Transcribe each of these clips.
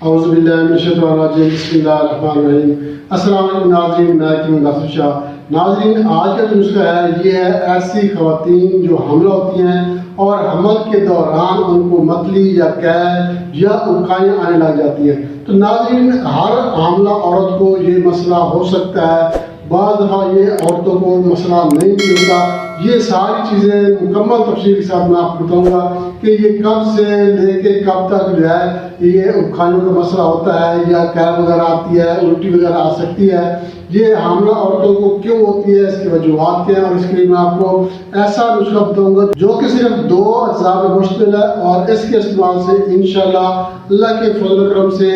اعوذ باللہ من الشیطان الرجیم بسم اللہ الرحمن الرحیم۔ السلام علیکم ناظرین، میں کیم غافر شاہ۔ ناظرین، آج کا جو نسخہ ہے یہ ہے ایسی خواتین جو حاملہ ہوتی ہیں اور حمل کے دوران ان کو متلی یا قید یا اکائیاں آنے لگ جاتی ہیں۔ تو ناظرین، ہر حاملہ عورت کو یہ مسئلہ ہو سکتا ہے، بعض دفعہ یہ عورتوں کو مسئلہ نہیں بھی ہوتا۔ یہ ساری چیزیں مکمل تفصیل کے ساتھ میں آپ کو بتاؤں گا کہ یہ کب سے لے کے کب تک جو ہے یہ اکھاڑیوں کا مسئلہ ہوتا ہے، یا قید وغیرہ آتی ہے، الٹی وغیرہ آ سکتی ہے، یہ حاملہ عورتوں کو کیوں ہوتی ہے، اس کی وجوہات کیا ہیں، اور اس کے لیے میں آپ کو ایسا نسخہ بتاؤں گا جو کہ صرف 2 اجزاء میں مشتمل ہے، اور اس کے استعمال سے انشاءاللہ اللہ کے فضل و کرم سے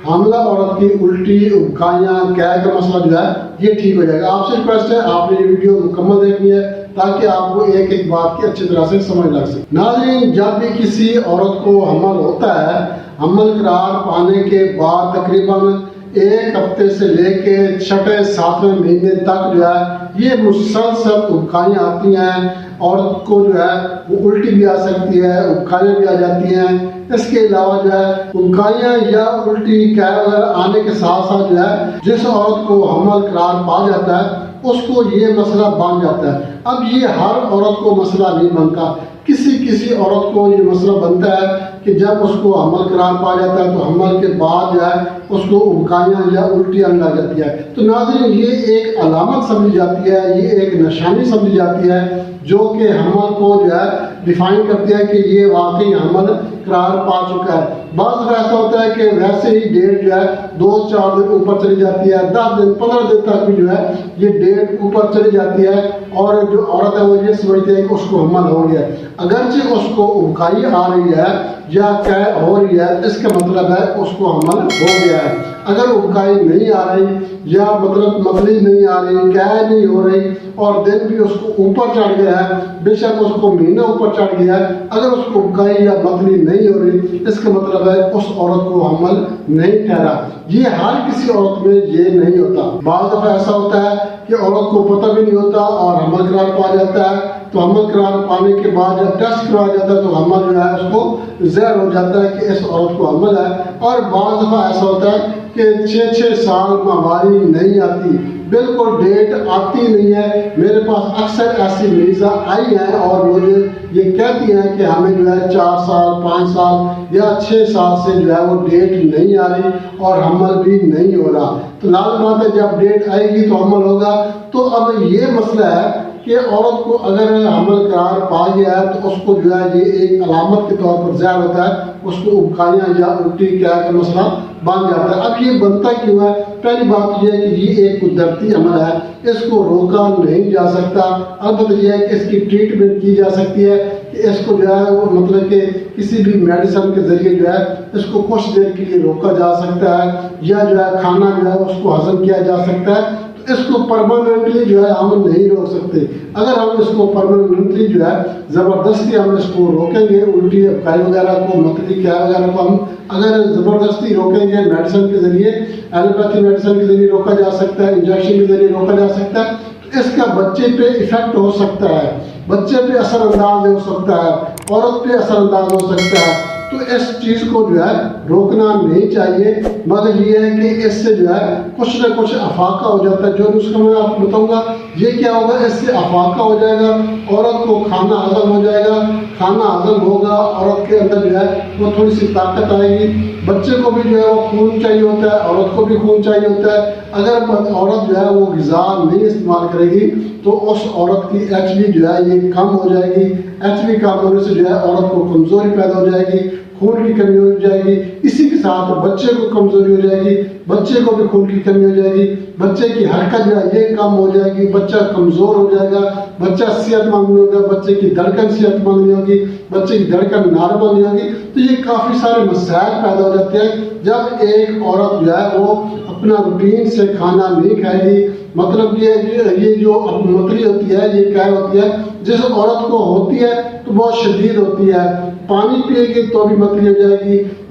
حاملہ عورت کی الٹی، اکھاڑیاں، قید کا مسئلہ جو ہے یہ ٹھیک ہو جائے گا۔ آپ سے ریکویسٹ ہے آپ نے یہ ویڈیو مکمل دیکھنی ہے تاکہ آپ کو ایک ایک بات کی اچھی طرح سے سمجھ لگ سکے۔ ناظرین، جب بھی کسی عورت کو حمل ہوتا ہے، حمل قرار پانے کے بعد تقریباً 1 ہفتے سے لے کے 6 7ویں مہینے تک جو ہے یہ مسلسل اکھاڑیاں آتی ہیں۔ عورت کو جو ہے وہ الٹی بھی آ سکتی ہے، اکھاڑیاں بھی آ جاتی ہیں۔ اس کے علاوہ جو ہے اکھاڑیاں یا الٹی قید وغیرہ آنے کے ساتھ ساتھ جو ہے جس عورت کو حمل قرار پا جاتا ہے اس کو یہ مسئلہ بن جاتا ہے۔ اب یہ ہر عورت کو مسئلہ نہیں بنتا، کسی عورت کو یہ مسئلہ بنتا ہے کہ جب اس کو حمل قرار پا جاتا ہے تو حمل کے بعد جو ہے اس کو اکھاڑیاں یا الٹی آنے لگ جاتی ہے۔ تو ناظرین، یہ ایک علامت سمجھی جاتی ہے، یہ ایک نشانی سمجھی جاتی ہے جو کہ حمل کو جو ہے ڈیفائن کرتی ہے کہ یہ واقعی حمل قرار پا چکا ہے۔ بعض دفعہ ایسا ہوتا ہے کہ ویسے ہی ڈیٹ جو ہے 2-4 دن اوپر چلی جاتی ہے، 10 دن 15 دن تک بھی جو ہے یہ ڈیٹ اوپر چلی جاتی ہے، اور جو عورت ہے وہ یہ سمجھتی ہے کہ اس کو حمل ہو گیا ہے، اگرچہ اس کو اکھائی آ رہی ہے یا قید ہو رہی ہے، اس کا مطلب ہے اس کو حمل ہو گیا ہے۔ اگر اکھائی نہیں آ رہی یا متلی نہیں آ رہی، قید نہیں ہو رہی اور دن بھی اس کو اوپر چڑھ گیا ہے، بے شک اس کو مہینہ اوپر چڑھ گیا ہے، اگر اس کو اکھائی یا متلی نہیں ہو رہی اس کا مطلب ہے اس عورت کو حمل نہیں ٹھہرا۔ یہ ہر کسی عورت میں یہ نہیں ہوتا۔ بعض دفعہ ایسا ہوتا ہے کہ عورت کو پتہ بھی نہیں ہوتا اور حمل قرار پا جاتا ہے، تو حمل قرار پانے کے بعد جب ٹیسٹ کروایا جاتا ہے تو حمل جو ہے اس کو ظاہر ہو جاتا ہے کہ اس عورت کو حمل ہے۔ اور بعض دفعہ ایسا ہوتا ہے کہ 6 سال ماہواری نہیں آتی، بالکل ڈیٹ آتی نہیں ہے۔ میرے پاس اکثر ایسی مریضاں آئی ہیں اور مجھے یہ کہتی ہیں کہ ہمیں جو ہے 4 سال 5 سال یا 6 سال سے جو ہے وہ ڈیٹ نہیں آ رہی اور حمل بھی نہیں ہو رہا۔ تو لازم بات ہے جب ڈیٹ آئے گی تو حمل ہوگا۔ تو اب یہ مسئلہ ہے کہ عورت کو اگر حمل قرار پا گیا ہے تو اس کو جو ہے یہ ایک علامت کے طور پر ظاہر ہوتا ہے، اس کو اکھاڑیاں یا الٹی قید کا مسئلہ بن جاتا ہے۔ اب یہ بنتا کیوں ہے؟ پہلی بات یہ ہے کہ یہ ایک قدرتی عمل ہے، اس کو روکا نہیں جا سکتا۔ البتہ یہ ہے کہ اس کی ٹریٹمنٹ کی جا سکتی ہے کہ اس کو جو ہے وہ مطلب کہ کسی بھی میڈیسن کے ذریعے جو ہے اس کو کچھ دیر کے لیے روکا جا سکتا ہے، یا جو ہے کھانا جو ہے اس کو ہضم کیا جا سکتا ہے۔ اس کو پرماننٹلی جو ہے ہم نہیں روک سکتے۔ اگر ہم اس کو پرماننٹلی جو ہے زبردستی ہم اس کو روکیں گے، الٹی اکھائی وغیرہ کو، متلی قید وغیرہ کو ہم اگر زبردستی روکیں گے میڈیسن کے ذریعے، ایلوپیتھی میڈیسن کے ذریعے روکا جا سکتا ہے، انجیکشن کے ذریعے روکا جا سکتا ہے، تو اس کا بچے پہ ایفیکٹ ہو سکتا ہے، بچے پہ اثر انداز ہو سکتا ہے، عورت پہ اثر انداز ہو سکتا ہے۔ تو اس چیز کو جو ہے روکنا نہیں چاہیے، مگر یہ ہے کہ اس سے جو ہے کچھ نہ کچھ افاقہ ہو جاتا ہے۔ جو نسخہ میں آپ کو بتاؤں گا یہ کیا ہوگا، اس سے افاقہ ہو جائے گا، عورت کو کھانا ہضم ہو جائے گا، کھانا ہضم ہوگا، عورت کے اندر جو ہے وہ تھوڑی سی طاقت آئے گی۔ بچے کو بھی جو ہے وہ خون چاہیے ہوتا ہے، عورت کو بھی خون چاہیے ہوتا ہے۔ اگر عورت جو ہے وہ غذا نہیں استعمال کرے گی تو اس عورت کی HB جو ہے یہ کم ہو جائے گی۔ HB کم ہونے سے جو ہے عورت کو کمزوری پیدا ہو جائے گی، خون کی کمی ہو جائے گی، اسی کے ساتھ بچے کو کمزوری ہو جائے گی، بچے کو بھی خون کی کمی ہو جائے گی، بچے کی حرکت جو ہے یہ کم ہو جائے گی، بچہ کمزور ہو جائے گا، بچہ صحت مند نہیں ہوگا، بچے کی دھڑکن صحت مند نہیں ہوگی، بچے کی دھڑکن نارمل نہیں ہوگی۔ تو یہ کافی سارے مسائل پیدا ہو جاتے ہیں جب ایک عورت جو ہے وہ اپنا روٹین سے کھانا نہیں کھائے گی۔ مطلب یہ جو متلی ہوتی ہے، یہ قید ہوتی ہے، جس عورت کو ہوتی ہے تو بہت شدید ہوتی ہے، پانی پیے گی تو بھی متلی ہو جائے گی،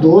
2